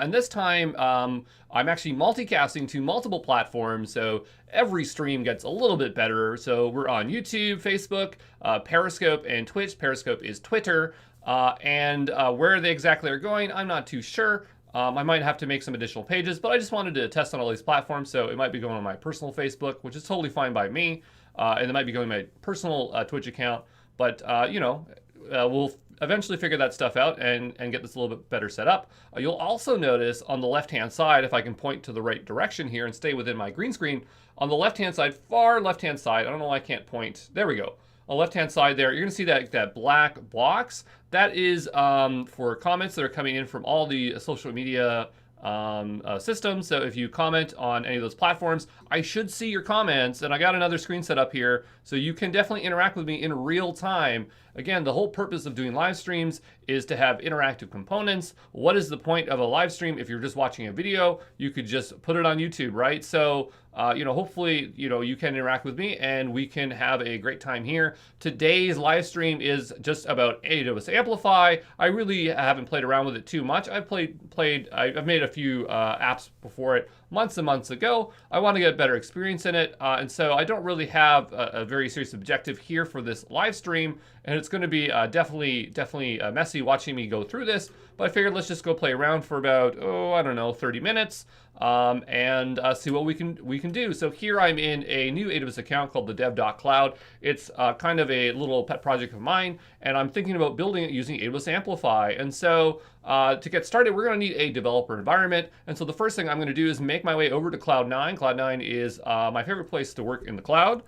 And this time, I'm actually multicasting to multiple platforms, so every stream gets a little bit better. So we're on YouTube, Facebook, Periscope, and Twitch. Periscope is Twitter. And where they exactly are going, I'm not too sure. I might have to make some additional pages, but I just wanted to test on all these platforms. So it might be going on my personal Facebook, which is totally fine by me. And it might be going to my personal Twitch account. But, we'll eventually figure that stuff out and get this a little bit better set up. You'll also notice on the left-hand side, if I can point to the right direction here and stay within my green screen, on the left-hand side, far left-hand side, I don't know why I can't point. There we go. On the left-hand side there, you're going to see that black box. That is for comments that are coming in from all the social media systems. So if you comment on any of those platforms, I should see your comments, and I got another screen set up here, so you can definitely interact with me in real time. Again, the whole purpose of doing live streams is to have interactive components. What is the point of a live stream if you're just watching a video? You could just put it on YouTube, right? So, hopefully, you can interact with me and we can have a great time here. Today's live stream is just about AWS Amplify. I really haven't played around with it too much. I've made a few apps before it months and months ago. I want to get a better experience in it, and so I don't really have a very serious objective here for this live stream, and it's going to be definitely messy watching me go through this, but I figured let's just go play around for about, I don't know, 30 minutes, and see what we can do. So here I'm in a new AWS account called the dev.cloud. It's kind of a little pet project of mine, and I'm thinking about building it using AWS Amplify. And so to get started, we're going to need a developer environment. And so the first thing I'm going to do is make my way over to Cloud9. Cloud9 is my favorite place to work in the cloud.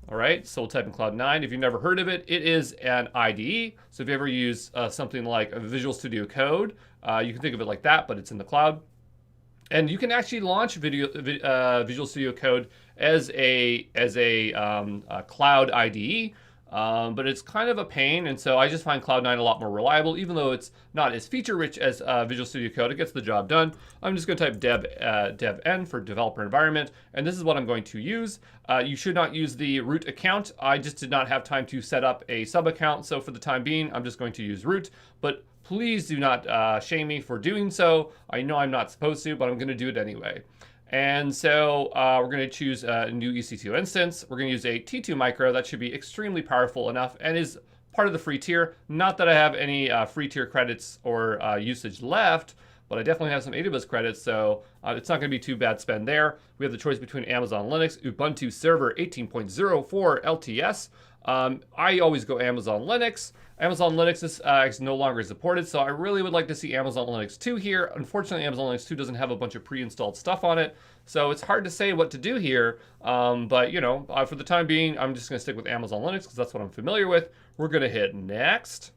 All right, so we'll type in Cloud9. If you've never heard of it, it is an IDE. So if you ever use something like a Visual Studio Code, you can think of it like that, but it's in the cloud. And you can actually launch Visual Studio Code as a cloud IDE, but it's kind of a pain, and so I just find Cloud9 a lot more reliable, even though it's not as feature-rich as Visual Studio Code. It gets the job done. I'm just going to type dev-n for developer environment, and this is what I'm going to use. You should not use the root account. I just did not have time to set up a sub-account, so for the time being, I'm just going to use root, but please do not shame me for doing so. I know I'm not supposed to, but I'm going to do it anyway. And so we're going to choose a new EC2 instance. We're going to use a T2 micro. That should be extremely powerful enough and is part of the free tier. Not that I have any free tier credits or usage left, but I definitely have some AWS credits, so it's not going to be too bad spend there. We have the choice between Amazon Linux, Ubuntu Server 18.04 LTS. I always go Amazon Linux. Amazon Linux is no longer supported, so I really would like to see Amazon Linux 2 here. Unfortunately, Amazon Linux 2 doesn't have a bunch of pre-installed stuff on it, so it's hard to say what to do here. But, for the time being, I'm just going to stick with Amazon Linux because that's what I'm familiar with. We're going to hit Next.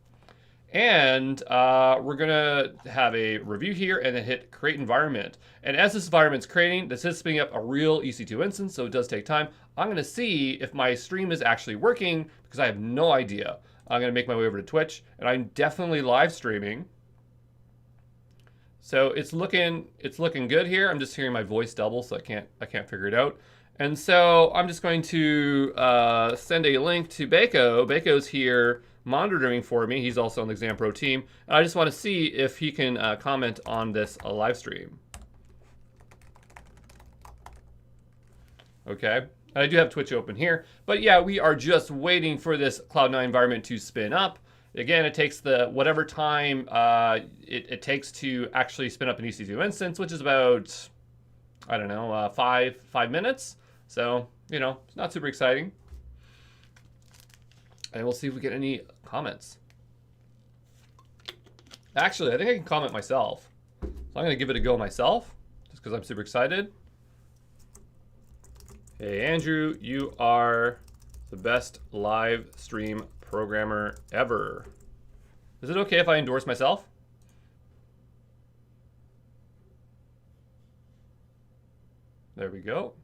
And we're going to have a review here and then hit Create Environment. And as this environment's creating, this is spinning up a real EC2 instance, so it does take time. I'm going to see if my stream is actually working because I have no idea. I'm going to make my way over to Twitch, and I'm definitely live streaming. So it's looking good here. I'm just hearing my voice double, so I can't figure it out. And so I'm just going to send a link to Bako. Bako's here monitoring for me. He's also on the ExamPro team. And I just want to see if he can comment on this live stream. Okay. I do have Twitch open here, but yeah, we are just waiting for this Cloud9 environment to spin up. Again, it takes whatever time it takes to actually spin up an EC2 instance, which is about, I don't know, 5 minutes. So, it's not super exciting. And we'll see if we get any comments. Actually, I think I can comment myself. So I'm going to give it a go myself, just because I'm super excited. Hey, Andrew, you are the best live stream programmer ever. Is it okay if I endorse myself? There we go.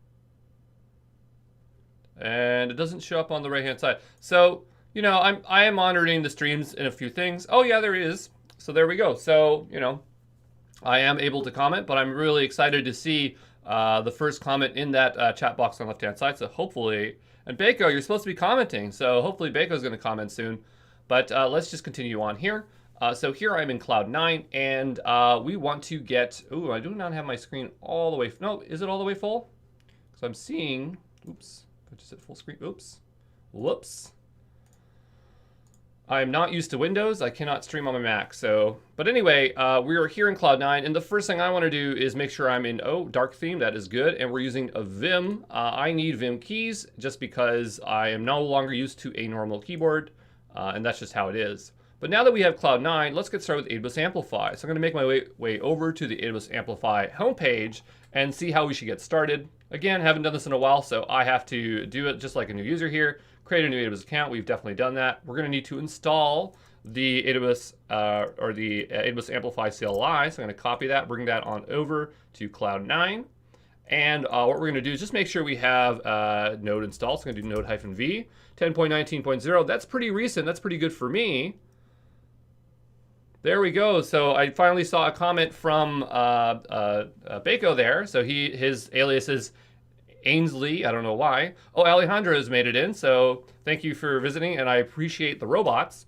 And it doesn't show up on the right-hand side. So, I am monitoring the streams in a few things. Oh, yeah, there is. So there we go. So, I am able to comment, but I'm really excited to see the first comment in that chat box on the left-hand side. So hopefully, and Bako, you're supposed to be commenting. So hopefully Bako's going to comment soon. But let's just continue on here. So here I'm in Cloud 9, and we want to get, oh, I do not have my screen all the way, no, is it all the way full? Because I'm seeing, oops, I just hit full screen, oops, whoops. I'm not used to Windows. I cannot stream on my Mac. So, but anyway, we are here in Cloud 9, and the first thing I want to do is make sure I'm in, dark theme. That is good. And we're using a Vim. I need Vim keys just because I am no longer used to a normal keyboard, and that's just how it is. But now that we have Cloud 9, let's get started with AWS Amplify. So I'm going to make my way over to the AWS Amplify homepage and see how we should get started. Again, haven't done this in a while, so I have to do it just like a new user here. Create a new AWS account. We've definitely done that. We're going to need to install the AWS AWS Amplify CLI. So I'm going to copy that, bring that on over to Cloud 9. And what we're going to do is just make sure we have Node installed. So I'm going to do node-v 10.19.0. That's pretty recent. That's pretty good for me. There we go. So I finally saw a comment from Bako there. So his alias is Ainsley, I don't know why. Oh, Alejandro has made it in, so thank you for visiting, and I appreciate the robots.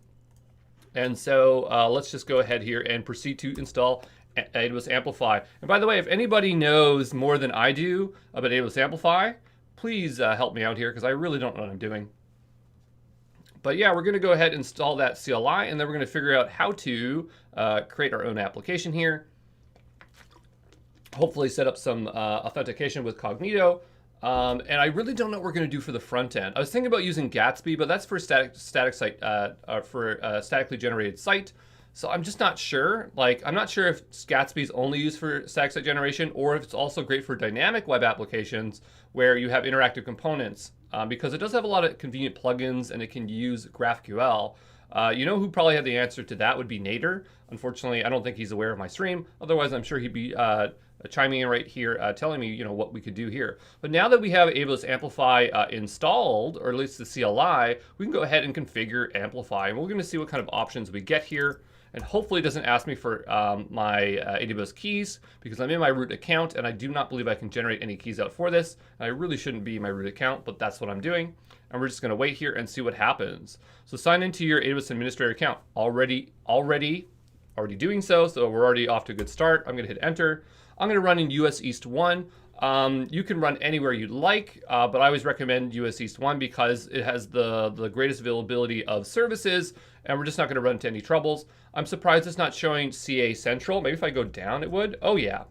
And so let's just go ahead here and proceed to install AWS Amplify. And by the way, if anybody knows more than I do about AWS Amplify, please help me out here, because I really don't know what I'm doing. But yeah, we're going to go ahead and install that CLI, and then we're going to figure out how to create our own application here. Hopefully set up some authentication with Cognito. And I really don't know what we're going to do for the front end. I was thinking about using Gatsby, but that's for static site, statically generated site. So I'm just not sure. Like, I'm not sure if Gatsby is only used for static site generation, or if it's also great for dynamic web applications where you have interactive components, because it does have a lot of convenient plugins and it can use GraphQL. You know who probably had the answer to that would be Nader. Unfortunately, I don't think he's aware of my stream. Otherwise, I'm sure he'd be chiming in right here, telling me, what we could do here. But now that we have AWS Amplify installed, or at least the CLI, we can go ahead and configure Amplify. And we're going to see what kind of options we get here. And hopefully it doesn't ask me for my AWS keys, because I'm in my root account, and I do not believe I can generate any keys out for this. I really shouldn't be in my root account, but that's what I'm doing. And we're just going to wait here and see what happens. So sign into your AWS administrator account. Already doing so, so we're already off to a good start. I'm going to hit enter. I'm going to run in US East 1. You can run anywhere you'd like, but I always recommend US East 1 because it has the greatest availability of services, and we're just not going to run into any troubles. I'm surprised it's not showing CA Central. Maybe if I go down, it would. Oh, yeah.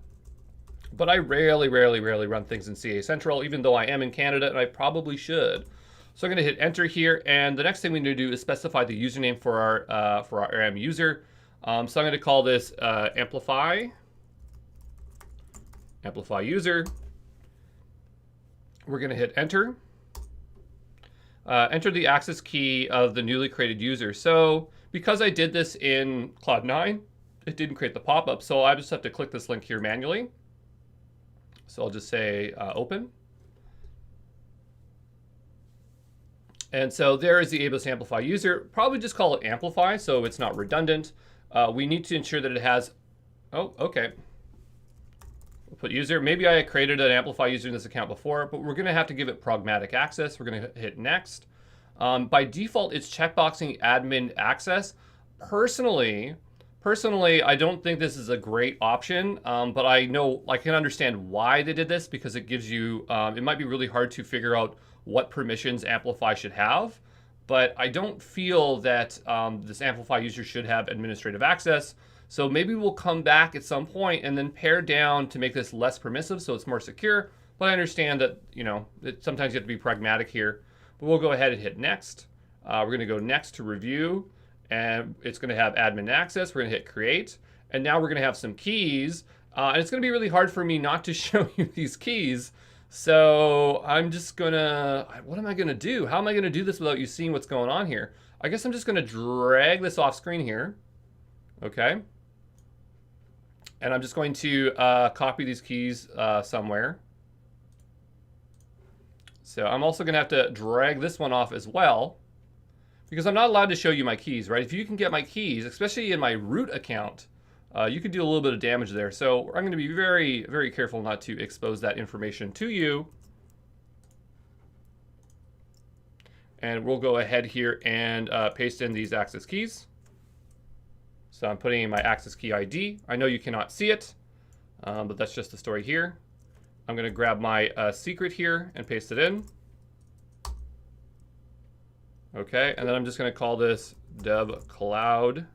But I rarely run things in CA Central, even though I am in Canada, and I probably should. So I'm going to hit enter here, and the next thing we need to do is specify the username for our AM user. So I'm going to call this Amplify user. We're going to hit enter. Enter the access key of the newly created user. So because I did this in Cloud 9, it didn't create the pop-up. So I just have to click this link here manually. So I'll just say open. And so there is the AWS Amplify user. Probably just call it Amplify so it's not redundant. We need to ensure that it has, oh, okay. We'll put user. Maybe I created an Amplify user in this account before, but we're going to have to give it pragmatic access. We're going to hit next. By default, it's checkboxing admin access. Personally, I don't think this is a great option, but I can understand why they did this, because it gives you, it might be really hard to figure out what permissions Amplify should have, but I don't feel that this Amplify user should have administrative access. So maybe we'll come back at some point and then pare down to make this less permissive so it's more secure. But I understand that, sometimes you have to be pragmatic here. But we'll go ahead and hit next. We're going to go next to review, and it's going to have admin access. We're going to hit create, and now we're going to have some keys. And it's going to be really hard for me not to show you these keys. So I'm just going to, what am I going to do? How am I going to do this without you seeing what's going on here? I guess I'm just going to drag this off screen here. Okay. And I'm just going to copy these keys somewhere. So I'm also going to have to drag this one off as well, because I'm not allowed to show you my keys, right? If you can get my keys, especially in my root account, you could do a little bit of damage there. So I'm going to be very, very careful not to expose that information to you. And we'll go ahead here and paste in these access keys. So I'm putting in my access key ID. I know you cannot see it, but that's just the story here. I'm going to grab my secret here and paste it in. Okay, and then I'm just going to call this dev cloud.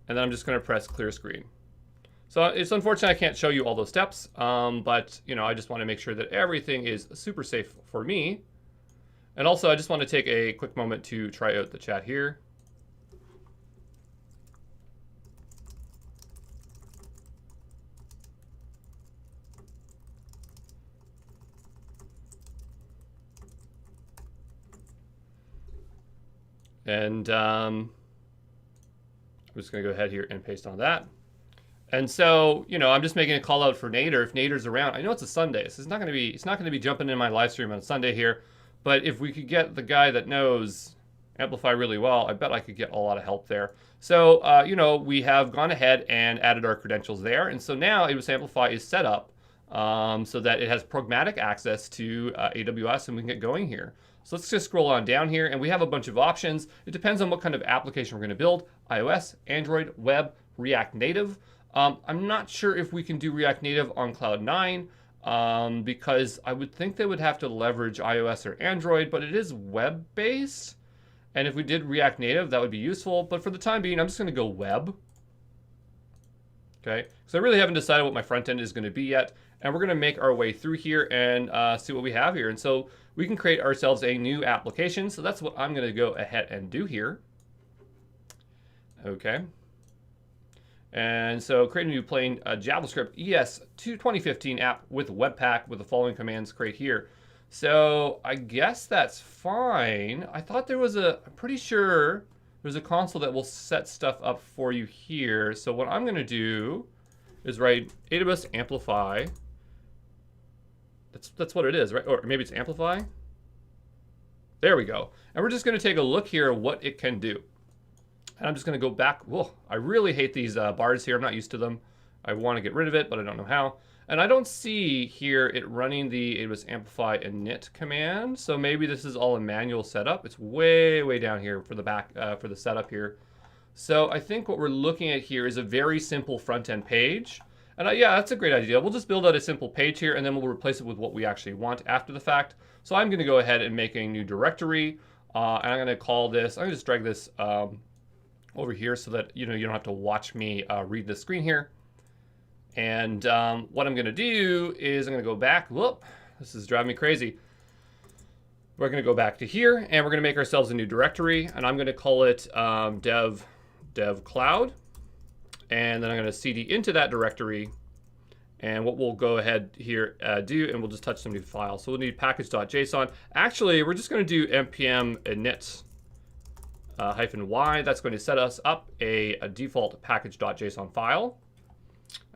And then I'm just going to press clear screen. So it's unfortunate I can't show you all those steps, but you know, I just want to make sure that everything is super safe for me. And also, I just want to take a quick moment to try out the chat here. And I'm just going to go ahead here and paste on that. And so, you know, I'm just making a call out for Nader. If Nader's around, I know it's a Sunday, so it's not going to be jumping in my live stream on Sunday here. But if we could get the guy that knows Amplify really well, I bet I could get a lot of help there. So, you know, we have gone ahead and added our credentials there. And so now AWS Amplify is set up so that it has programmatic access to AWS, and we can get going here. So let's just scroll on down here, and we have a bunch of options. It depends on what kind of application we're going to build. iOS, Android, Web, React Native. I'm not sure if we can do React Native on Cloud 9 because I would think they would have to leverage iOS or Android, but it is web-based. And if we did React Native, that would be useful. But for the time being, I'm just going to go web. Okay, so I really haven't decided what my front end is going to be yet. And we're going to make our way through here and see what we have here. And so we can create ourselves a new application. So that's what I'm going to go ahead and do here. Okay. And so create a new plain JavaScript ES 2015 app with Webpack with the following commands create here. So I guess that's fine. I thought there was I'm pretty sure there's a console that will set stuff up for you here. So what I'm going to do is write AWS Amplify. That's what it is, right? Or maybe it's Amplify. There we go. And we're just going to take a look here at what it can do. And I'm just going to go back. Whoa, I really hate these bars here. I'm not used to them. I want to get rid of it, but I don't know how. And I don't see here it running the AWS Amplify init command. So maybe this is all a manual setup. It's way, way down here for the back, for the setup here. So I think what we're looking at here is a very simple front-end page. And yeah, that's a great idea. We'll just build out a simple page here, and then we'll replace it with what we actually want after the fact. So I'm going to go ahead and make a new directory. And I'm going to call this, I'm going to just drag this over here so that you don't have to watch me read the screen here. And what I'm going to do is I'm going to go back. Whoop, this is driving me crazy. We're going to go back to here, and we're going to make ourselves a new directory, and I'm going to call it dev cloud. And then I'm going to cd into that directory. And what we'll go ahead here do, and we'll just touch some new files. So we'll need package.json. Actually, we're just going to do npm init -y. That's going to set us up a default package.json file.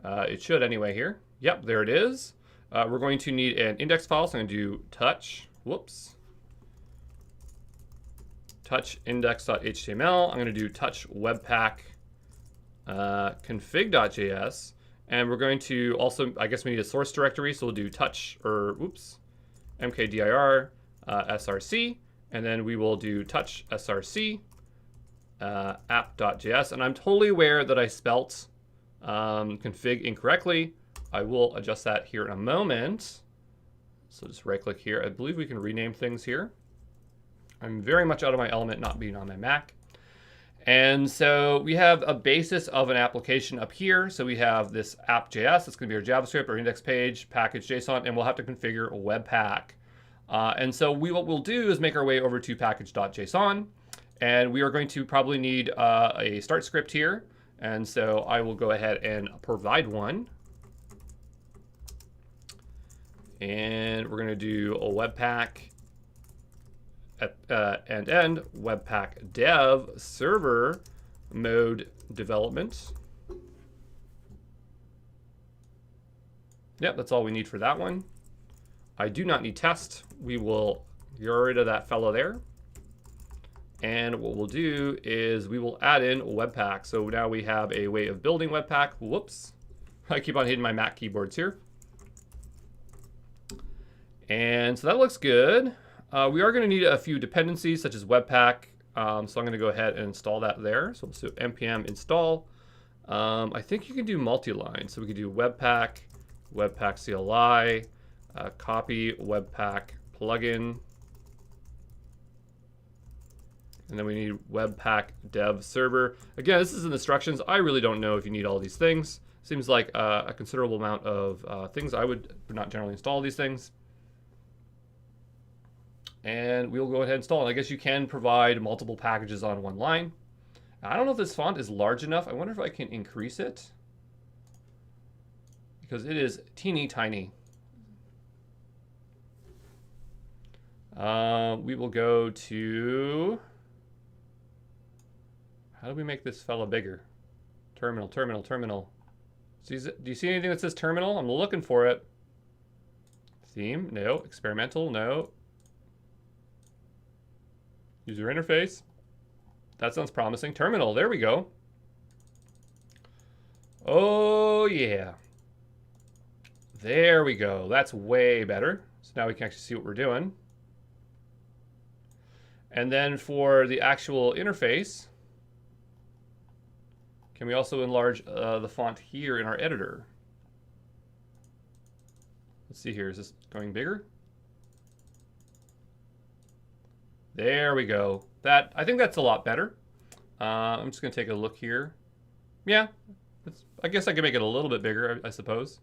It should anyway here. Yep, there it is. We're going to need an index file, so I'm going to do touch index.html. I'm going to do touch webpack config.js. And we're going to also, I guess we need a source directory, so we'll do touch, mkdir src, and then we will do touch src app.js. And I'm totally aware that I spelt config incorrectly. I will adjust that here in a moment. So just right click here. I believe we can rename things here. I'm very much out of my element not being on my Mac. And so we have a basis of an application up here. So we have this app.js, that's going to be our JavaScript, our index page, package.json, and we'll have to configure Webpack. And so what we'll do is make our way over to package.json, and we are going to probably need a start script here. And so I will go ahead and provide one. And we're going to do a Webpack end Webpack dev server mode development. Yep, that's all we need for that one. I do not need test. We will get rid of that fellow there. And what we'll do is we will add in Webpack. So now we have a way of building Webpack. Whoops. I keep on hitting my Mac keyboards here. And so that looks good. We are going to need a few dependencies such as Webpack So I'm going to go ahead and install that there. So we'll do npm install. I think you can do multi-line. So we could do webpack, webpack CLI, copy webpack plugin. And then we need webpack dev server. Again, this is in instructions. I really don't know if you need all these things. Seems like a considerable amount of things. I would not generally install these things. And we'll go ahead and install. And I guess you can provide multiple packages on one line. I don't know if this font is large enough. I wonder if I can increase it, because it is teeny tiny. We will go to, how do we make this fella bigger? Terminal, terminal, terminal. Do you see anything that says terminal? I'm looking for it. Theme, no. Experimental, no. User interface. That sounds promising. Terminal, there we go. Oh yeah. There we go. That's way better. So now we can actually see what we're doing. And then for the actual interface, can we also enlarge the font here in our editor? Let's see here. Is this going bigger? There we go. I think that's a lot better. I'm just going to take a look here. Yeah, I guess I can make it a little bit bigger, I suppose.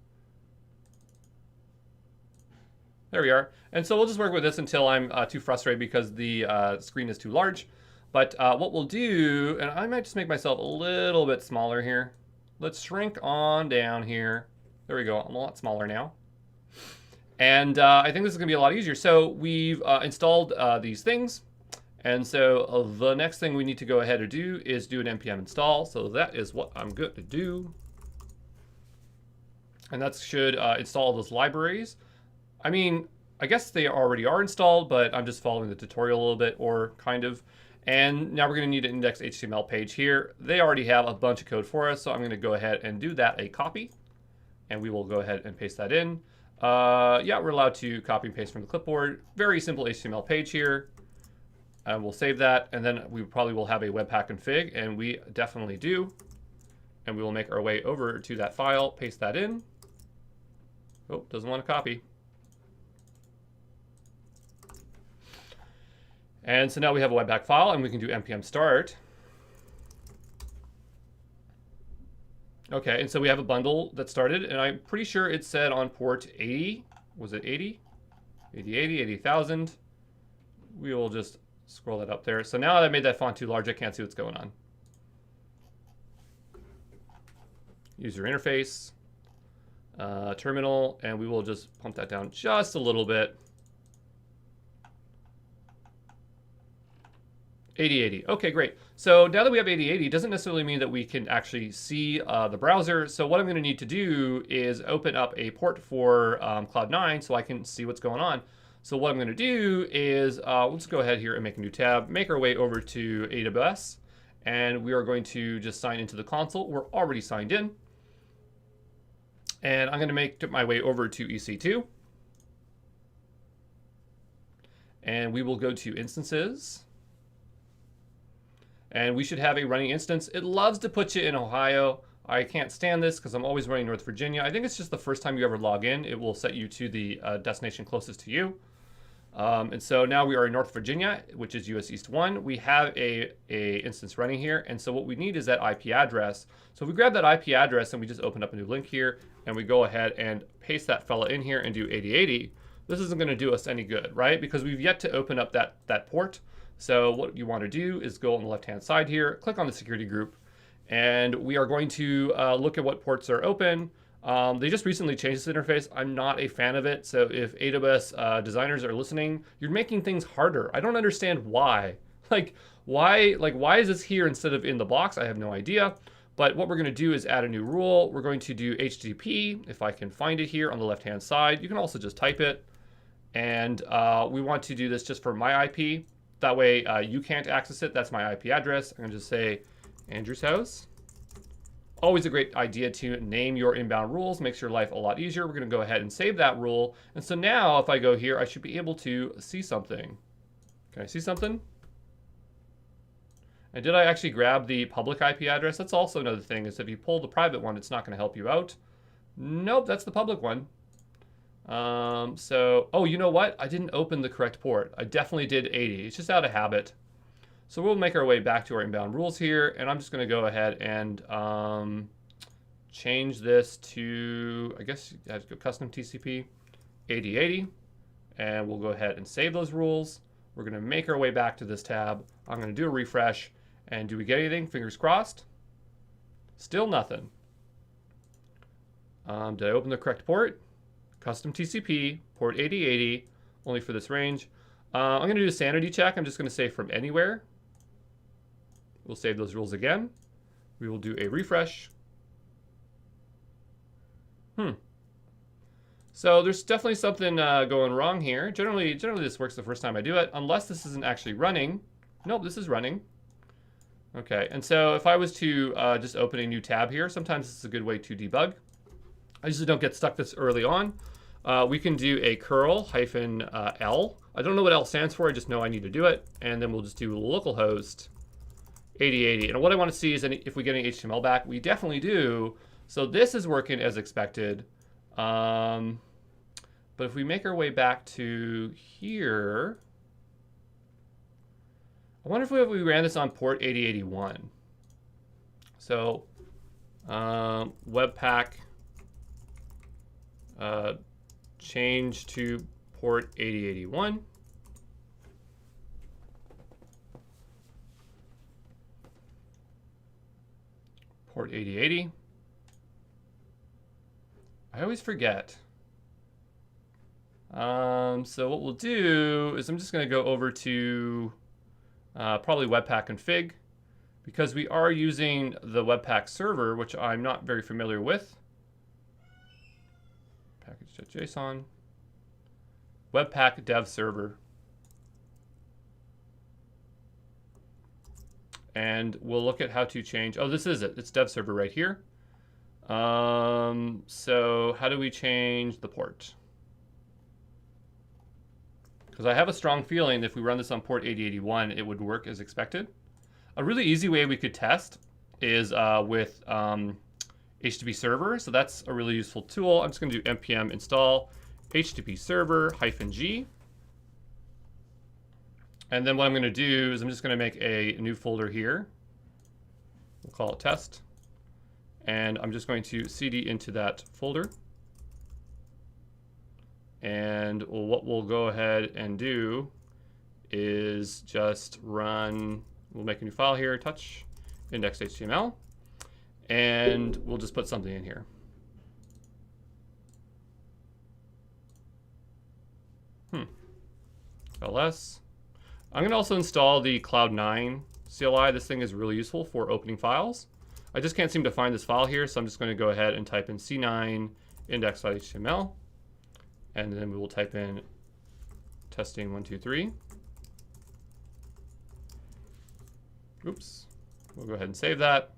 There we are. And so we'll just work with this until I'm too frustrated because the screen is too large. But what we'll do, and I might just make myself a little bit smaller here. Let's shrink on down here. There we go. I'm a lot smaller now. And I think this is going to be a lot easier. So we've installed these things. And so the next thing we need to go ahead and do is do an npm install. So that is what I'm going to do. And that should install those libraries. I mean, I guess they already are installed, but I'm just following the tutorial a little bit, or kind of. And now we're going to need an index HTML page here. They already have a bunch of code for us, so I'm going to go ahead and do that a copy. And we will go ahead and paste that in. Yeah, we're allowed to copy and paste from the clipboard. Very simple HTML page here. And we'll save that, and then we probably will have a webpack config, and we definitely do. And we will make our way over to that file, paste that in. Oh, doesn't want to copy. And so now we have a webpack file, and we can do npm start. Okay, and so we have a bundle that started, and I'm pretty sure it said on port 80. Was it 80? 80, 80,000. We will just scroll that up there. So now that I made that font too large, I can't see what's going on. User interface, terminal, and we will just pump that down just a little bit. 8080. Okay, great. So now that we have 8080, doesn't necessarily mean that we can actually see the browser. So what I'm going to need to do is open up a port for Cloud9 so I can see what's going on. So what I'm going to do is let's go ahead here and make a new tab, make our way over to AWS, and we are going to just sign into the console. We're already signed in. And I'm going to make my way over to EC2. And we will go to instances. And we should have a running instance. It loves to put you in Ohio. I can't stand this because I'm always running North Virginia. I think it's just the first time you ever log in. It will set you to the destination closest to you. And so now we are in North Virginia, which is US East 1. We have a instance running here. And so what we need is that IP address. So if we grab that IP address and we just open up a new link here and we go ahead and paste that fella in here and do 8080, this isn't going to do us any good, right? Because we've yet to open up that port. So what you want to do is go on the left-hand side here, click on the security group, and we are going to look at what ports are open. They just recently changed this interface. I'm not a fan of it. So if AWS designers are listening, you're making things harder. I don't understand why. Why is this here instead of in the box? I have no idea. But what we're going to do is add a new rule. We're going to do HTTP, if I can find it here on the left-hand side. You can also just type it. And we want to do this just for my IP. That way you can't access it. That's my IP address. I'm going to just say Andrew's house. Always a great idea to name your inbound rules. Makes your life a lot easier. We're going to go ahead and save that rule. And so now if I go here, I should be able to see something. Can I see something? And did I actually grab the public IP address? That's also another thing, is if you pull the private one, it's not going to help you out. Nope, that's the public one. Oh, you know what? I didn't open the correct port. I definitely did 80. It's just out of habit. So we'll make our way back to our inbound rules here, and I'm just going to go ahead and change this to, I guess, I have to go custom TCP 8080, and we'll go ahead and save those rules. We're going to make our way back to this tab. I'm going to do a refresh, and do we get anything? Fingers crossed. Still nothing. Did I open the correct port? Custom TCP, port 8080, only for this range. I'm going to do a sanity check. I'm just going to say from anywhere. We'll save those rules again. We will do a refresh. So there's definitely something going wrong here. Generally this works the first time I do it, unless this isn't actually running. Nope, this is running. Okay, and so if I was to just open a new tab here, sometimes this is a good way to debug. I usually don't get stuck this early on. We can do a curl -L. I don't know what L stands for, I just know I need to do it. And then we'll just do localhost 8080. And what I want to see is if we get any HTML back. We definitely do. So this is working as expected. But if we make our way back to here, I wonder if we ran this on port 8081. So Webpack change to port 8081. Port 8080. I always forget. So what we'll do is I'm just going to go over to probably Webpack config, because we are using the Webpack server, which I'm not very familiar with. Package.json. Webpack dev server. And we'll look at how to change. Oh, this is it. It's dev server right here. So how do we change the port? Because I have a strong feeling if we run this on port 8081, it would work as expected. A really easy way we could test is with HTTP server. So that's a really useful tool. I'm just going to do npm install HTTP server -g. And then what I'm going to do is I'm just going to make a new folder here. We'll call it test. And I'm just going to cd into that folder. And what we'll go ahead and do is just run, we'll make a new file here, touch index.html, and we'll just put something in here. ls. I'm going to also install the Cloud9 CLI. This thing is really useful for opening files. I just can't seem to find this file here, so I'm just going to go ahead and type in c9 index.html, and then we will type in testing 1, 2, 3. Oops. We'll go ahead and save that.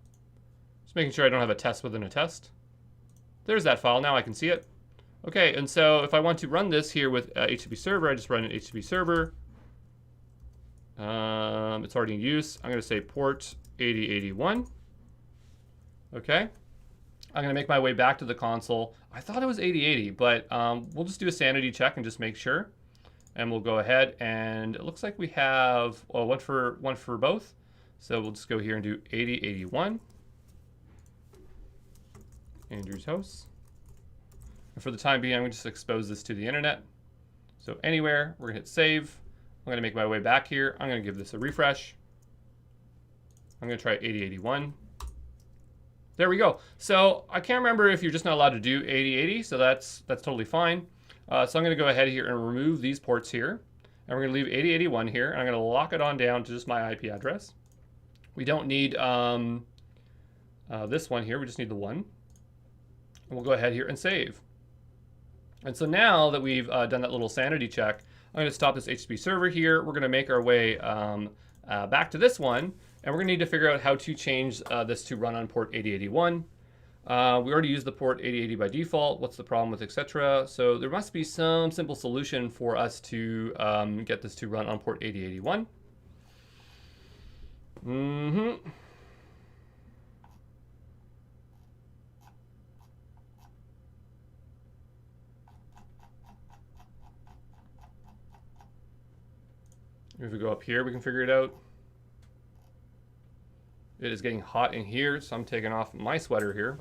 Just making sure I don't have a test within a test. There's that file. Now I can see it. Okay, and so if I want to run this here with HTTP server, I just run an HTTP server. It's already in use. I'm going to say port 8081. Okay. I'm going to make my way back to the console. I thought it was 8080, but we'll just do a sanity check and just make sure. And we'll go ahead, and it looks like we have one for both. So we'll just go here and do 8081. Andrew's house. And for the time being, I'm going to just expose this to the internet. So anywhere, we're going to hit save. I'm going to make my way back here. I'm going to give this a refresh. I'm going to try 8081. There we go. So I can't remember if you're just not allowed to do 8080, so that's totally fine. So I'm going to go ahead here and remove these ports here. And we're going to leave 8081 here. And I'm going to lock it on down to just my IP address. We don't need this one here. We just need the one. And we'll go ahead here and save. And so now that we've done that little sanity check, I'm going to stop this HTTP server here. We're going to make our way back to this one. And we're going to need to figure out how to change this to run on port 8081. We already used the port 8080 by default. What's the problem with etc.? So there must be some simple solution for us to get this to run on port 8081. Mm-hmm. If we go up here, we can figure it out. It is getting hot in here, so I'm taking off my sweater here.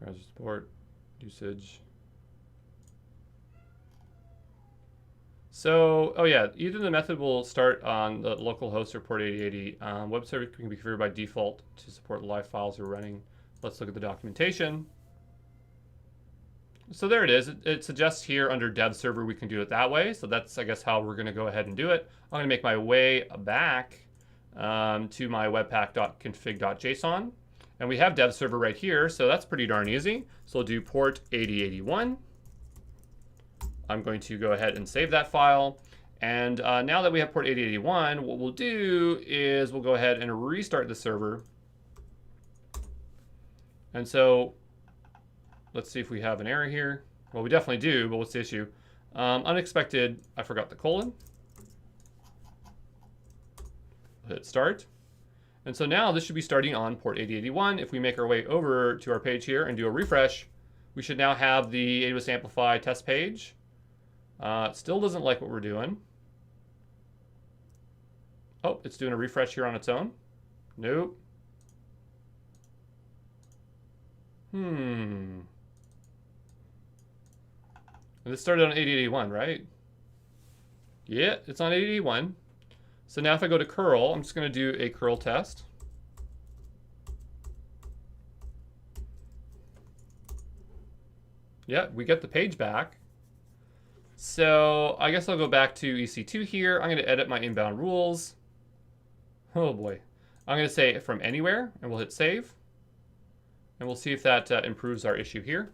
Browser support, usage. So, oh yeah, either the method will start on the local host or port 8080. Web server can be configured by default to support live files we're running. Let's look at the documentation. So there it is. It suggests here under dev server we can do it that way. So that's, I guess, how we're going to go ahead and do it. I'm going to make my way back to my webpack.config.json. And we have dev server right here, so that's pretty darn easy. So we'll do port 8081. I'm going to go ahead and save that file. And now that we have port 8081, what we'll do is we'll go ahead and restart the server. And so let's see if we have an error here. Well, we definitely do, but what's the issue? Unexpected, I forgot the colon. Hit start. And so now this should be starting on port 8081. If we make our way over to our page here and do a refresh, we should now have the AWS Amplify test page. It still doesn't like what we're doing. Oh, it's doing a refresh here on its own. Nope. And this started on 8081, right? Yeah, it's on 8081. So now if I go to curl, I'm just going to do a curl test. Yeah, we get the page back. So I guess I'll go back to EC2 here. I'm going to edit my inbound rules. Oh boy. I'm going to say from anywhere, and we'll hit save. And we'll see if that improves our issue here.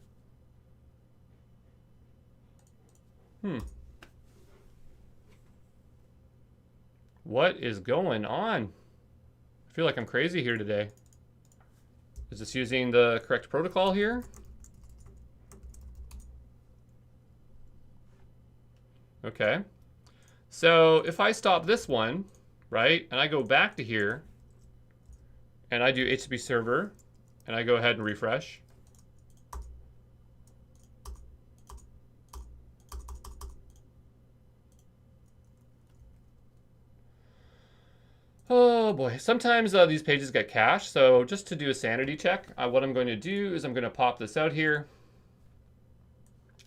What is going on? I feel like I'm crazy here today. Is this using the correct protocol here? Okay. So if I stop this one, right, and I go back to here, and I do HTTP server, and I go ahead and refresh. Oh boy, sometimes these pages get cached, so just to do a sanity check, what I'm going to do is I'm going to pop this out here.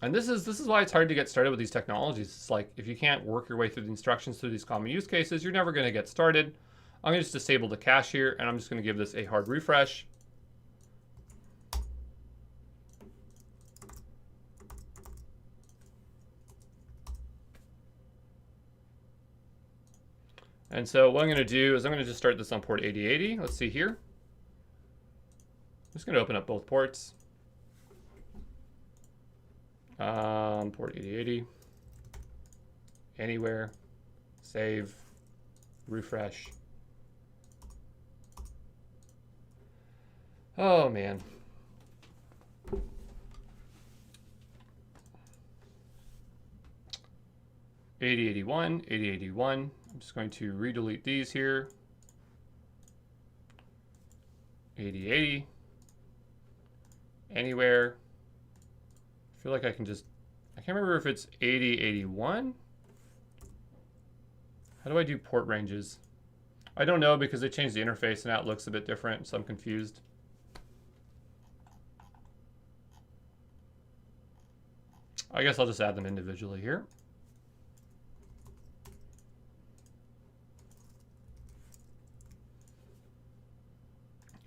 And this is why it's hard to get started with these technologies. It's like, if you can't work your way through the instructions through these common use cases, you're never going to get started. I'm going to just disable the cache here, and I'm just going to give this a hard refresh. And so what I'm going to do is I'm going to just start this on port 8080. Let's see here. I'm just going to open up both ports. Port 8080. Anywhere. Save. Refresh. Oh, man. $8081, $8081. I'm just going to redelete these here. 8080. Anywhere. I feel like I can just, I can't remember if it's 8081. How do I do port ranges? I don't know because they changed the interface and now it looks a bit different, so I'm confused. I guess I'll just add them individually here.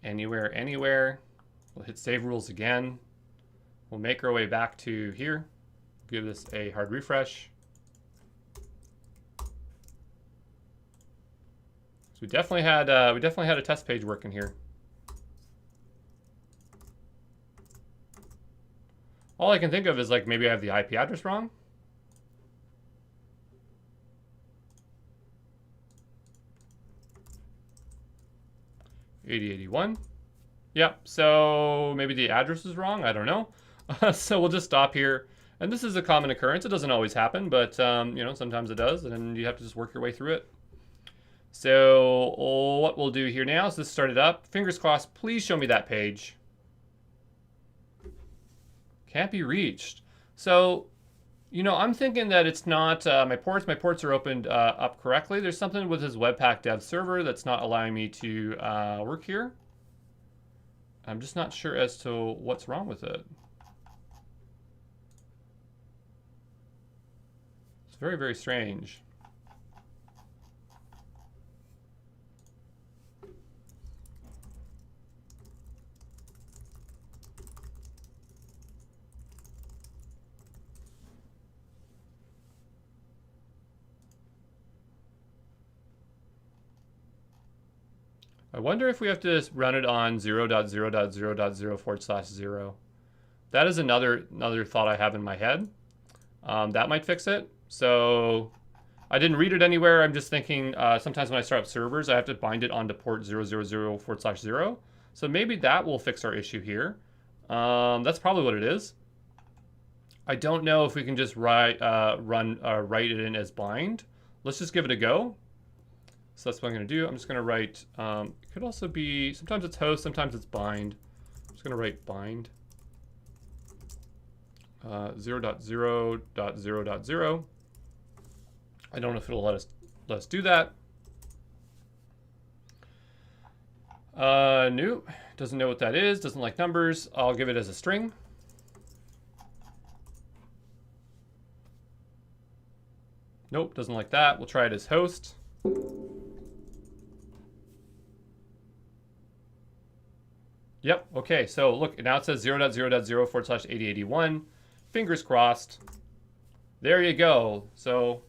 Anywhere, anywhere. We'll hit save rules again. We'll make our way back to here. Give this a hard refresh. So we definitely had a test page working here. All I can think of is like maybe I have the IP address wrong. $8081. Yep, so maybe the address is wrong. I don't know. So we'll just stop here And this is a common occurrence. It doesn't always happen, but you know, sometimes it does, and you have to just work your way through it. So what we'll do here now is this start it up. Fingers crossed, please show me that page. Can't be reached. So, you know, I'm thinking that it's not my ports. My ports are opened up correctly. There's something with his Webpack dev server that's not allowing me to work here. I'm just not sure as to what's wrong with it. It's very, very strange. I wonder if we have to run it on 0.0.0.0/0. That is another thought I have in my head. That might fix it. So I didn't read it anywhere. I'm just thinking sometimes when I start up servers, I have to bind it onto port 0.0.0/0. So maybe that will fix our issue here. That's probably what it is. I don't know if we can just write it in as bind. Let's just give it a go. So that's what I'm going to do. I'm just going to write, it could also be, sometimes it's host, sometimes it's bind. I'm just going to write bind 0.0.0.0. I don't know if it'll let us do that. Nope, doesn't know what that is, doesn't like numbers. I'll give it as a string. Nope, doesn't like that. We'll try it as host. Yep, okay, so look, now it says 0.0.0/8081. Fingers crossed. There you go. So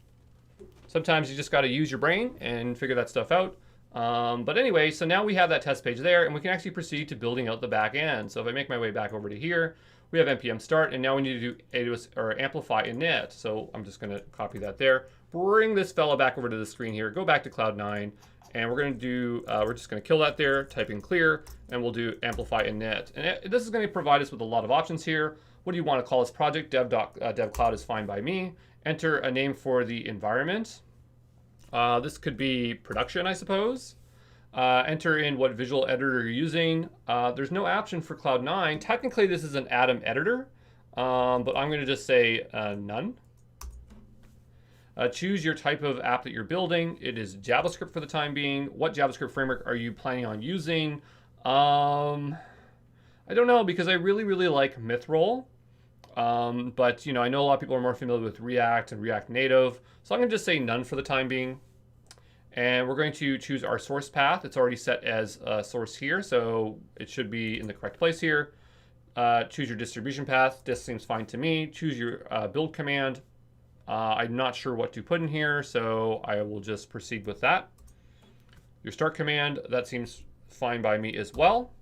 sometimes you just got to use your brain and figure that stuff out. But anyway, so now we have that test page there, and we can actually proceed to building out the back end. So if I make my way back over to here, we have npm start, and now we need to do AWS or Amplify init. So I'm just going to copy that there. Bring this fella back over to the screen here. Go back to Cloud9. And we're going to do, we're just going to kill that there, type in clear, and we'll do Amplify init. And this is going to provide us with a lot of options here. What do you want to call this project? Dev cloud is fine by me. Enter a name for the environment. This could be production, I suppose. Enter in what visual editor you're using. There's no option for Cloud9. Technically, this is an Atom editor, but I'm going to just say none. Choose your type of app that you're building. It is JavaScript for the time being. What JavaScript framework are you planning on using? I don't know, because I really, really like Mythrol. But you know, I know a lot of people are more familiar with React and React Native. So I'm gonna just say none for the time being. And we're going to choose our source path. It's already set as source here, so it should be in the correct place here. Choose your distribution path. This seems fine to me. Choose your build command. I'm not sure what to put in here, so I will just proceed with that. Your start command, that seems fine by me as well.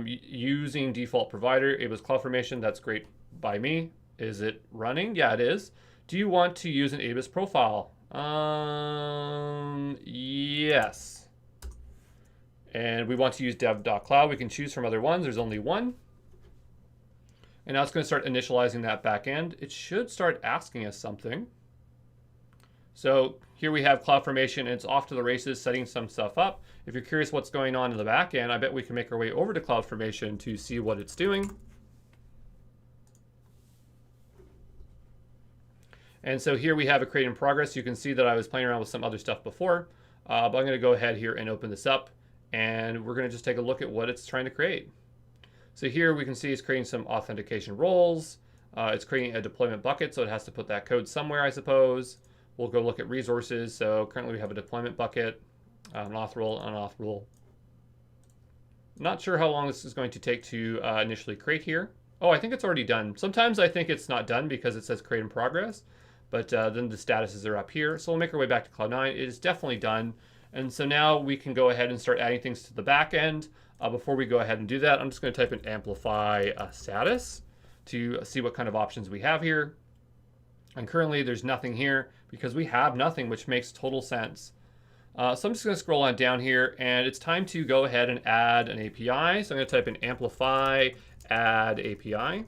Using default provider, AWS CloudFormation, that's great by me. Is it running? Yeah, it is. Do you want to use an AWS profile? Yes. And we want to use dev.cloud. We can choose from other ones. There's only one. And now it's going to start initializing that back end. It should start asking us something. So here we have CloudFormation, and it's off to the races, setting some stuff up. If you're curious what's going on in the back end, I bet we can make our way over to CloudFormation to see what it's doing. And so here we have a create in progress. You can see that I was playing around with some other stuff before, but I'm going to go ahead here and open this up, and we're going to just take a look at what it's trying to create. So here we can see it's creating some authentication roles. It's creating a deployment bucket, so it has to put that code somewhere, I suppose. We'll go look at resources. So currently we have a deployment bucket, an auth role, an auth role. Not sure how long this is going to take to initially create here. Oh, I think it's already done. Sometimes I think it's not done because it says create in progress, but then the statuses are up here. So we'll make our way back to Cloud9. It is definitely done. And so now we can go ahead and start adding things to the back end. Before we go ahead and do that, I'm just going to type in amplify status to see what kind of options we have here. And currently there's nothing here because we have nothing, which makes total sense. So I'm just going to scroll on down here, and it's time to go ahead and add an API. So I'm going to type in amplify add API.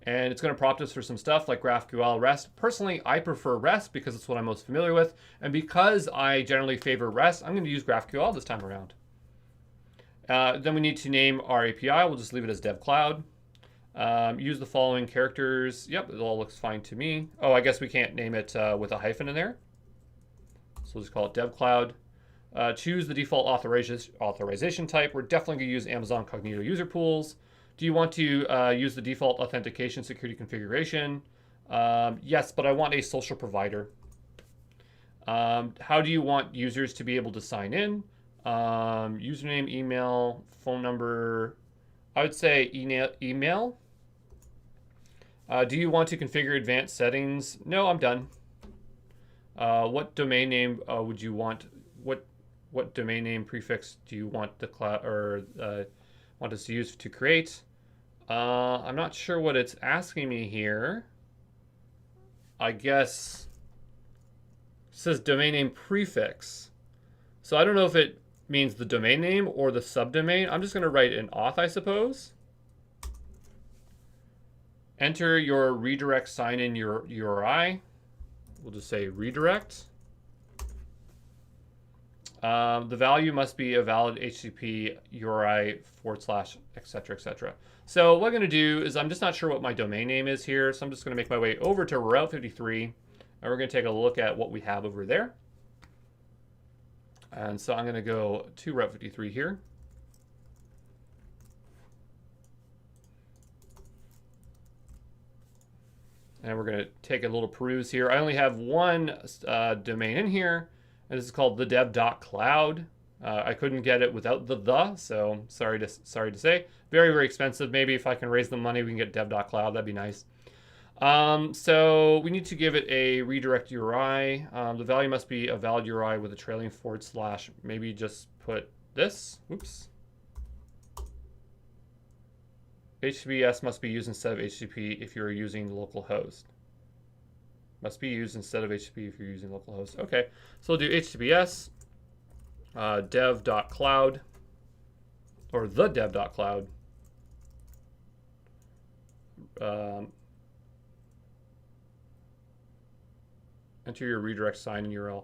And it's going to prompt us for some stuff like GraphQL, REST. Personally, I prefer REST because it's what I'm most familiar with. And because I generally favor REST, I'm going to use GraphQL this time around. Then we need to name our API. We'll just leave it as DevCloud. Use the following characters. Yep, it all looks fine to me. Oh, I guess we can't name it with a hyphen in there. So we'll just call it DevCloud. Choose the default authorization type. We're definitely going to use Amazon Cognito user pools. Do you want to use the default authentication security configuration? Yes, but I want a social provider. How do you want users to be able to sign in? Username, email, phone number. I would say email. Do you want to configure advanced settings? No, I'm done. What domain name would you want? What domain name prefix do you want the cloud or want us to use to create? I'm not sure what it's asking me here. I guess it says domain name prefix. So I don't know if it means the domain name or the subdomain. I'm just going to write an auth, I suppose. Enter your redirect sign-in URI. We'll just say redirect. The value must be a valid HTTP URI / etc. etc. So what I'm going to do is I'm just not sure what my domain name is here. So I'm just going to make my way over to Route 53. And we're going to take a look at what we have over there. And so I'm going to go to Route 53 here. And we're going to take a little peruse here. I only have one domain in here. And this is called thedev.cloud. I couldn't get it without the, so sorry to say. Very, very expensive. Maybe if I can raise the money, we can get dev.cloud. That'd be nice. So we need to give it a redirect URI. The value must be a valid URI with a trailing /. Maybe just put this. Oops. HTTPS must be used instead of HTTP if you're using localhost. Must be used instead of HTTP if you're using localhost. Okay, so we'll do HTTPS dev.cloud or the dev.cloud. Enter your redirect sign-in URL.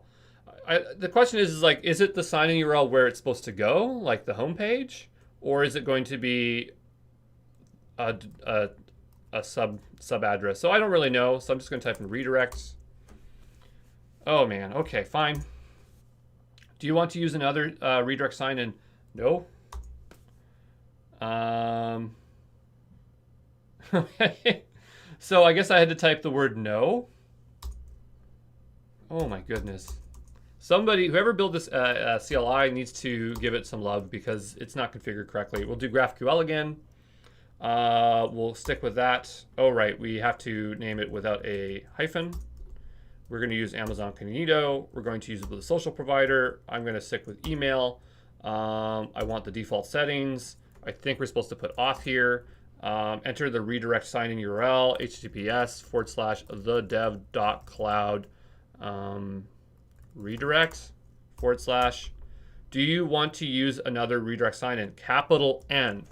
The question is like, is it the sign-in URL where it's supposed to go, like the home page, or is it going to be a sub address? So I don't really know. So I'm just going to type in redirect. Oh man. Okay, fine. Do you want to use another redirect sign-in? No. So I guess I had to type the word no. Oh my goodness. Somebody, whoever built this CLI needs to give it some love because it's not configured correctly. We'll do GraphQL again. We'll stick with that. Oh, right. We have to name it without a hyphen. We're going to use Amazon Cognito. We're going to use it with a social provider. I'm going to stick with email. I want the default settings. I think we're supposed to put auth here. Enter the redirect sign-in URL, https / thedev.cloud redirect / do you want to use another redirect sign-in? Capital N.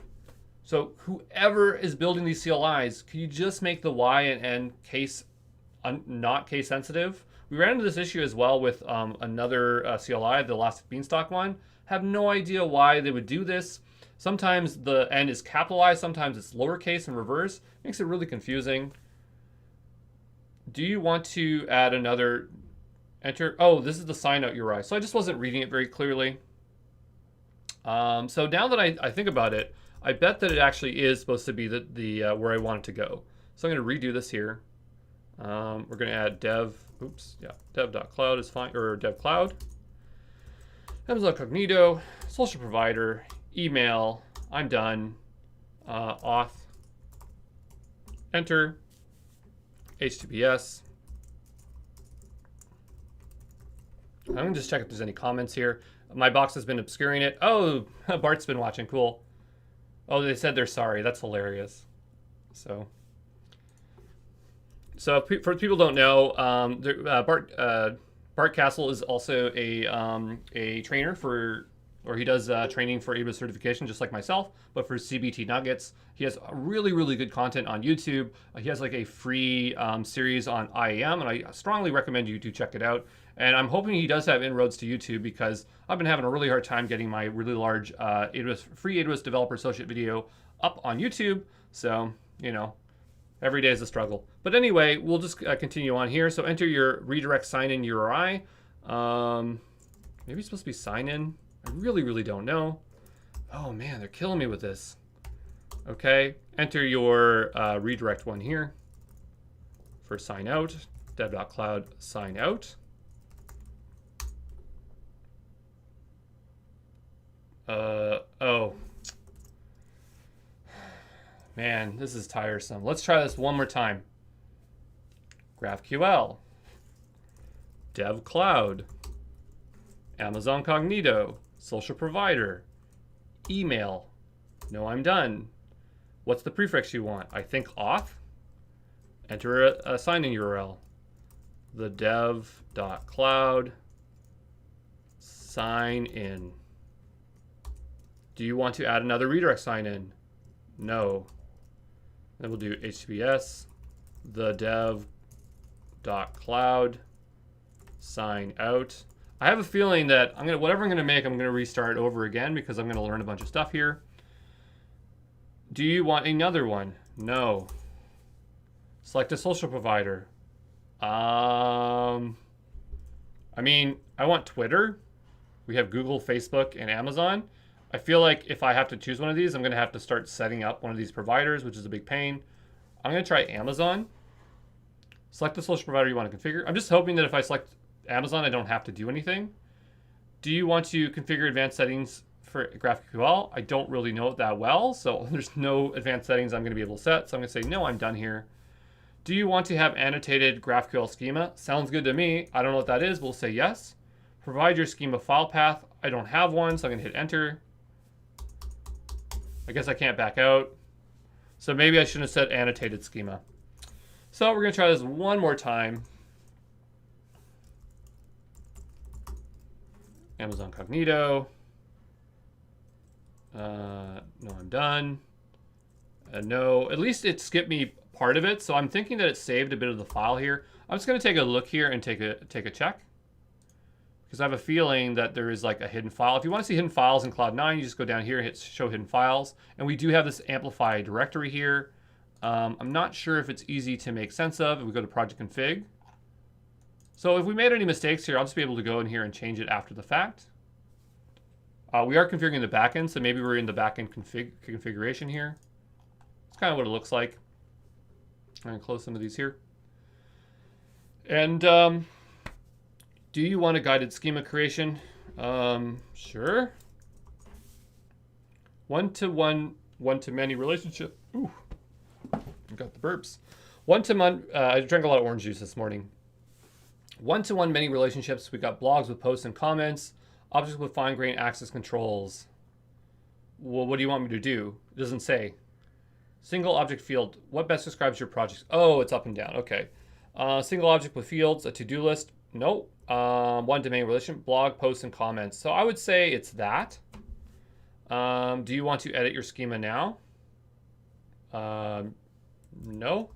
So whoever is building these CLIs, can you just make the Y and N not case sensitive? We ran into this issue as well with another CLI, the Elastic Beanstalk one. Have no idea why they would do this. Sometimes the N is capitalized, sometimes it's lowercase and reverse. Makes it really confusing. Do you want to add another enter? Oh, this is the sign out URI. So I just wasn't reading it very clearly. So now that I think about it, I bet that it actually is supposed to be the where I want it to go. So I'm going to redo this here. We're going to add dev.cloud is fine, or dev.cloud. Amazon Cognito, social provider, email, I'm done. Auth, enter, HTTPS. I'm going to just check if there's any comments here. My box has been obscuring it. Oh, Bart's been watching, cool. Oh, they said they're sorry. That's hilarious. So for people who don't know, Bart Castle is also a trainer for or he does training for AWS certification, just like myself, but for CBT Nuggets. He has really, really good content on YouTube. He has like a free series on IAM, and I strongly recommend you to check it out. And I'm hoping he does have inroads to YouTube, because I've been having a really hard time getting my really large free AWS Developer Associate video up on YouTube. So, you know, every day is a struggle. But anyway, we'll just continue on here. So enter your redirect sign-in URI. Maybe it's supposed to be sign-in. I really, really don't know. Oh man, they're killing me with this. Okay, enter your redirect one here for sign out. Dev.cloud sign out. Oh. Man, this is tiresome. Let's try this one more time. GraphQL. Dev Cloud. Amazon Cognito. Social provider. Email. No, I'm done. What's the prefix you want? I think auth. Enter a sign-in URL. The dev.cloud sign in. Do you want to add another redirect sign-in? No. Then we'll do HTTPS, the dev.cloud sign out. I have a feeling that whatever I'm gonna make, I'm gonna restart over again, because I'm gonna learn a bunch of stuff here. Do you want another one? No. Select a social provider. I mean, I want Twitter. We have Google, Facebook, and Amazon. I feel like if I have to choose one of these, I'm gonna have to start setting up one of these providers, which is a big pain. I'm gonna try Amazon. Select the social provider you want to configure. I'm just hoping that if I select Amazon, I don't have to do anything. Do you want to configure advanced settings for GraphQL? I don't really know it that well, so there's no advanced settings I'm gonna be able to set. So I'm gonna say, no, I'm done here. Do you want to have annotated GraphQL schema? Sounds good to me. I don't know what that is. We'll say yes. Provide your schema file path. I don't have one, so I'm gonna hit enter. I guess I can't back out. So maybe I shouldn't have said annotated schema. So we're gonna try this one more time. Amazon Cognito. No, I'm done. No, at least it skipped me part of it. So I'm thinking that it saved a bit of the file here. I'm just gonna take a look here and take a check, because I have a feeling that there is like a hidden file. If you want to see hidden files in Cloud9, you just go down here and hit show hidden files. And we do have this Amplify directory here. I'm not sure if it's easy to make sense of. If we go to project config. So if we made any mistakes here, I'll just be able to go in here and change it after the fact. We are configuring the backend, so maybe we're in the backend configuration here. It's kind of what it looks like. I'm going to close some of these here. And do you want a guided schema creation? Sure. One-to-one, one-to-many relationship. Ooh, I got the burps. One-to-one, I drank a lot of orange juice this morning. One-to-one many relationships. We got blogs with posts and comments. Objects with fine-grained access controls. Well, what do you want me to do? It doesn't say. Single object field. What best describes your project? Oh, it's up and down. Okay. Single object with fields. A to-do list. Nope. One domain relationship. Blog, posts, and comments. So I would say it's that. Do you want to edit your schema now? No.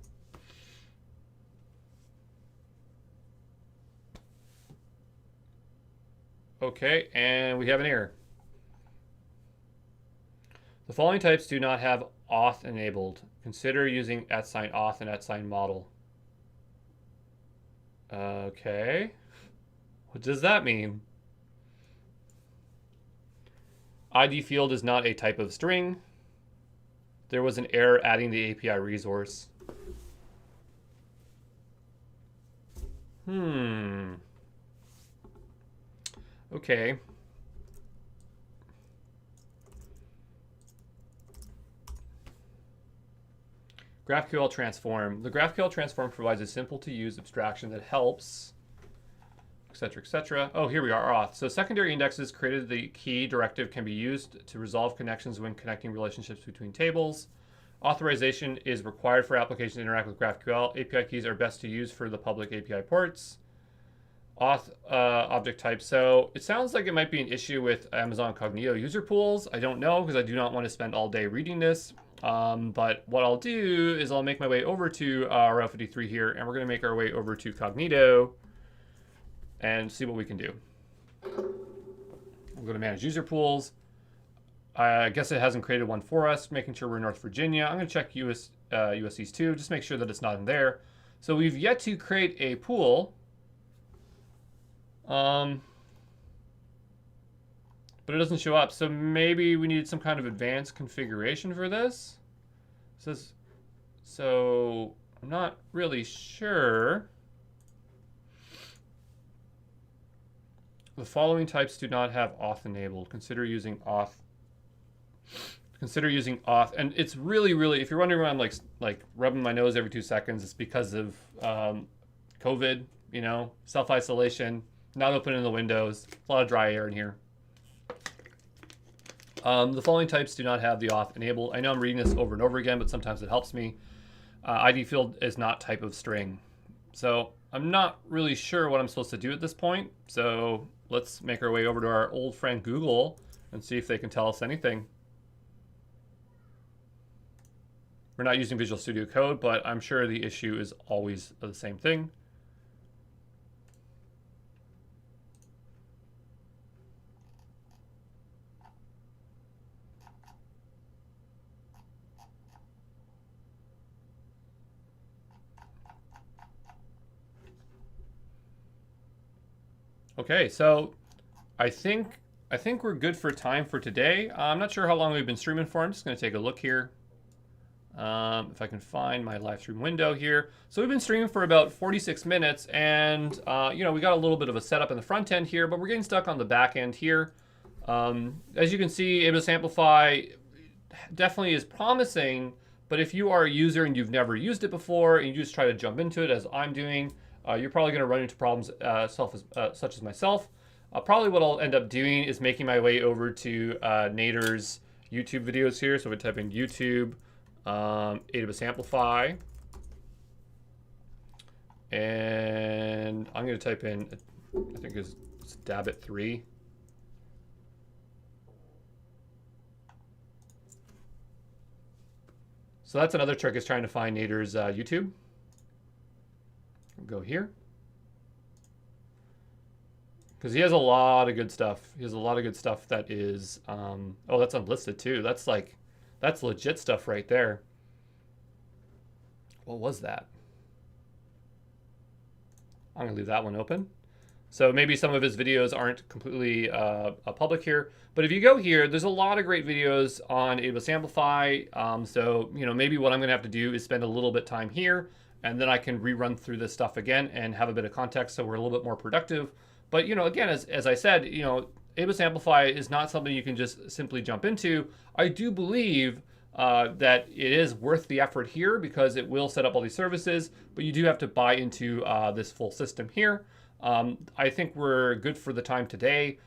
Okay, and we have an error. The following types do not have auth enabled. Consider using @auth and @model. Okay. What does that mean? ID field is not a type of string. There was an error adding the API resource. Okay. GraphQL transform. The GraphQL transform provides a simple to use abstraction that helps, etc., etc. Oh, here we are, auth. So secondary indexes created the key directive can be used to resolve connections when connecting relationships between tables. Authorization is required for applications to interact with GraphQL. API keys are best to use for the public API ports. auth object type. So it sounds like it might be an issue with Amazon Cognito user pools. I don't know because I do not want to spend all day reading this. But what I'll do is I'll make my way over to Route 53 here, and we're going to make our way over to Cognito and see what we can do. We'll go to manage user pools. I guess it hasn't created one for us, making sure we're in North Virginia. I'm going to check US East too, just make sure that it's not in there. So we've yet to create a pool. But it doesn't show up. So maybe we need some kind of advanced configuration for this. It says, so I'm not really sure. The following types do not have auth enabled. Consider using auth. And it's really, if you're wondering why I'm like rubbing my nose every 2 seconds, it's because of COVID, you know, self-isolation, not opening the windows, a lot of dry air in here. The following types do not have the auth enabled. I know I'm reading this over and over again, but sometimes it helps me. ID field is not type of string. So I'm not really sure what I'm supposed to do at this point. So let's make our way over to our old friend Google and see if they can tell us anything. We're not using Visual Studio Code, but I'm sure the issue is always the same thing. Okay, so I think we're good for time for today. I'm not sure how long we've been streaming for. I'm just going to take a look here. If I can find my live stream window here. So we've been streaming for about 46 minutes, and you know, we got a little bit of a setup in the front end here, but we're getting stuck on the back end here. As you can see, AWS Amplify definitely is promising, but if you are a user and you've never used it before and you just try to jump into it as I'm doing, you're probably going to run into problems such as myself. Probably what I'll end up doing is making my way over to Nader's YouTube videos here. So we type in YouTube, AWS Amplify, and I'm going to type in, I think it's Dabbit 3. So that's another trick, is trying to find Nader's YouTube. We'll go here. Because he has a lot of good stuff. He has a lot of good stuff that is, oh, that's unlisted too. That's legit stuff right there. What was that? I'm gonna leave that one open. So maybe some of his videos aren't completely public here, but if you go here, there's a lot of great videos on AWS Amplify. So, you know, maybe what I'm gonna have to do is spend a little bit of time here, and then I can rerun through this stuff again and have a bit of context so we're a little bit more productive. But, you know, again, as I said, you know, AWS Amplify is not something you can just simply jump into. I do believe that it is worth the effort here because it will set up all these services, but you do have to buy into this full system here. I think we're good for the time today.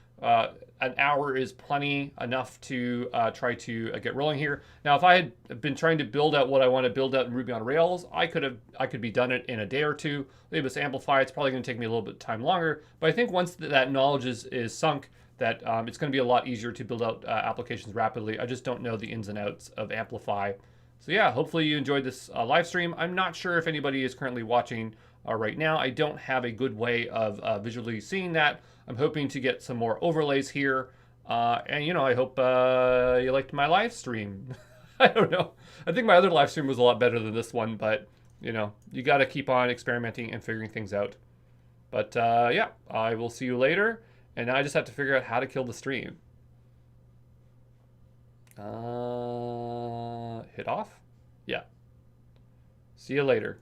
An hour is plenty enough to try to get rolling here. Now, if I had been trying to build out what I want to build out in Ruby on Rails, I could be done it in a day or two. AWS Amplify, it's probably going to take me a little bit of time longer. But I think once that knowledge is sunk, that it's going to be a lot easier to build out applications rapidly. I just don't know the ins and outs of Amplify. So yeah, hopefully you enjoyed this live stream. I'm not sure if anybody is currently watching right now. I don't have a good way of visually seeing that. I'm hoping to get some more overlays here. And, you know, I hope you liked my live stream. I don't know. I think my other live stream was a lot better than this one, but, you know, you got to keep on experimenting and figuring things out. But, yeah, I will see you later. And now I just have to figure out how to kill the stream. Hit off? Yeah. See you later.